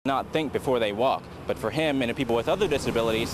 not think before they walk. But for him and the people with other disabilities,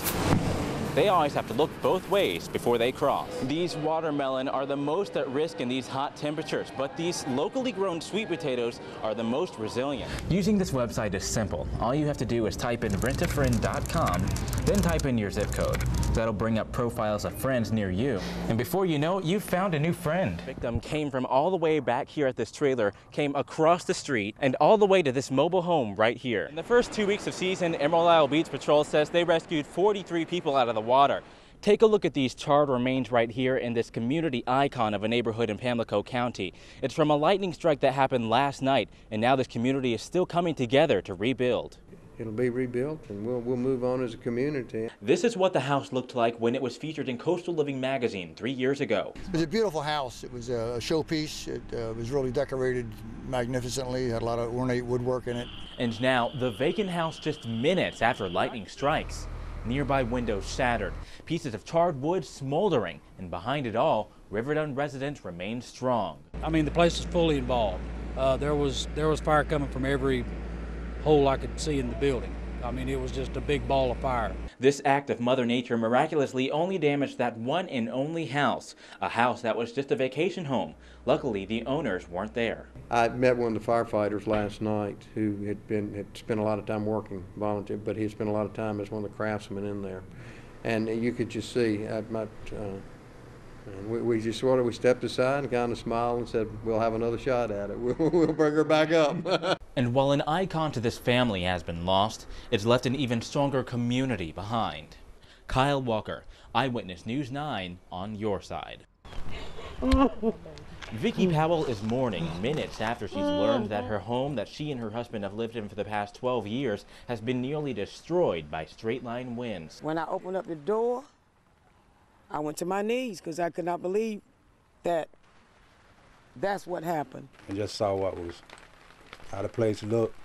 they always have to look both ways before they cross. These watermelon are the most at risk in these hot temperatures, but these locally grown sweet potatoes are the most resilient. Using this website is simple. All you have to do is type in rentafriend.com, then type in your zip code. That'll bring up profiles of friends near you. And before you know it, you've found a new friend. The victim came from all the way back here at this trailer, came across the street, and all the way to this mobile home right here. In the first 2 weeks of season, Emerald Isle Beach Patrol says they rescued 43 people out of the water. Take a look at these charred remains right here in this community icon of a neighborhood in Pamlico County. It's from a lightning strike that happened last night, and now this community is still coming together to rebuild. It'll be rebuilt, and we'll move on as a community. This is what the house looked like when it was featured in Coastal Living magazine 3 years ago. It was a beautiful house. It was a showpiece. It was really decorated magnificently. It had a lot of ornate woodwork in it. And now, the vacant house just minutes after lightning strikes. Nearby windows shattered, pieces of charred wood smoldering, and behind it all, Riverdun residents remain strong. I mean, the place is fully involved. There was fire coming from every hole I could see in the building. I mean, it was just a big ball of fire. This act of Mother Nature miraculously only damaged that one and only house, a house that was just a vacation home. Luckily, the owners weren't there. I met one of the firefighters last night who had spent a lot of time working volunteer, but he had spent a lot of time as one of the craftsmen in there. And you could just see, we just sort of, we stepped aside and kind of smiled and said, we'll have another shot at it. We'll bring her back up. And while an icon to this family has been lost, it's left an even stronger community behind. Kyle Walker, Eyewitness News 9 on your side. Vicki Powell is mourning minutes after she's learned that her home that she and her husband have lived in for the past 12 years has been nearly destroyed by straight-line winds. When I opened up the door, I went to my knees because I could not believe that that's what happened. I just saw what was how the place looked.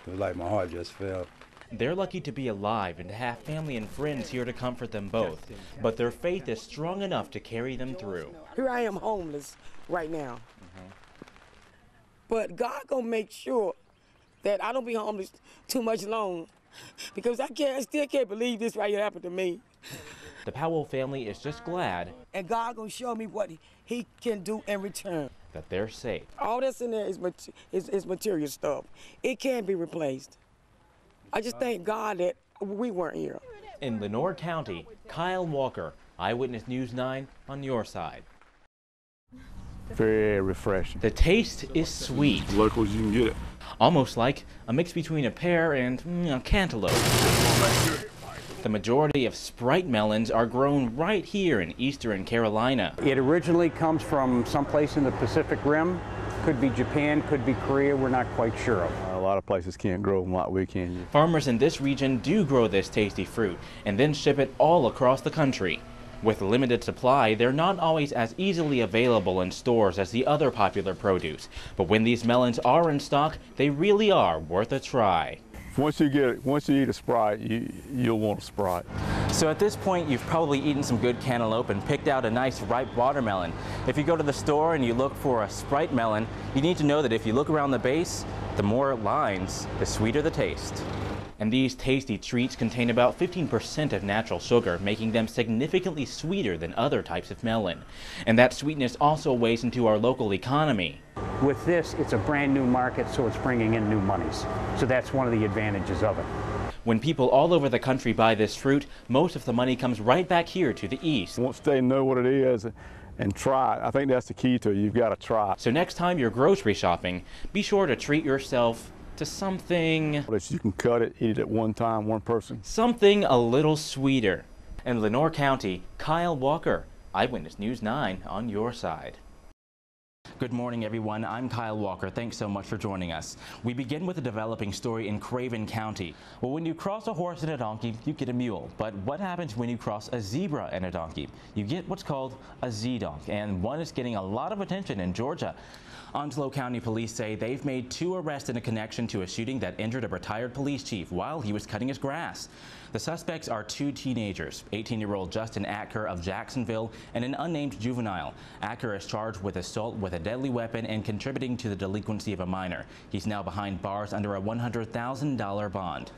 It was like my heart just fell. They're lucky to be alive and to have family and friends here to comfort them both, but their faith is strong enough to carry them through. Here I am homeless right now, but God gonna make sure that I don't be homeless too much long, because I still can't believe this right here happened to me. The Powell family is just glad, and God gonna show me what He can do in return, that they're safe. All that's in there is material stuff. It can't be replaced. I just thank God that we weren't here. In Lenoir County, Kyle Walker, Eyewitness News 9 on your side. Very refreshing. The taste is sweet. Local as you can get it. Almost like a mix between a pear and a cantaloupe. The majority of Sprite melons are grown right here in Eastern Carolina. It originally comes from someplace in the Pacific Rim. Could be Japan, could be Korea, we're not quite sure of. A lot of places can't grow them like we can. Farmers in this region do grow this tasty fruit and then ship it all across the country. With limited supply, they're not always as easily available in stores as the other popular produce. But when these melons are in stock, they really are worth a try. Once you eat a Sprite, you'll want a Sprite. So at this point, you've probably eaten some good cantaloupe and picked out a nice ripe watermelon. If you go to the store and you look for a Sprite melon, you need to know that if you look around the base, the more lines, the sweeter the taste. And these tasty treats contain about 15% of natural sugar, making them significantly sweeter than other types of melon. And that sweetness also weighs into our local economy. With this, it's a brand new market, so it's bringing in new monies. So that's one of the advantages of it. When people all over the country buy this fruit, most of the money comes right back here to the east. Once they know what it is and try it, I think that's the key to it. You've got to try it. So next time you're grocery shopping, be sure to treat yourself to something. You can cut it, eat it at one time, one person. Something a little sweeter. In Lenoir County, Kyle Walker, Eyewitness News 9 on your side. Good morning, everyone. I'm Kyle Walker. Thanks so much for joining us. We begin with a developing story in Craven County. Well, when you cross a horse and a donkey, you get a mule. But what happens when you cross a zebra and a donkey? You get what's called a Z-donk, and one is getting a lot of attention in Georgia. Onslow County Police say they've made 2 arrests in a connection to a shooting that injured a retired police chief while he was cutting his grass. The suspects are 2 teenagers, 18-year-old Justin Acker of Jacksonville and an unnamed juvenile. Acker is charged with assault with with a deadly weapon and contributing to the delinquency of a minor. He's now behind bars under a $100,000 bond.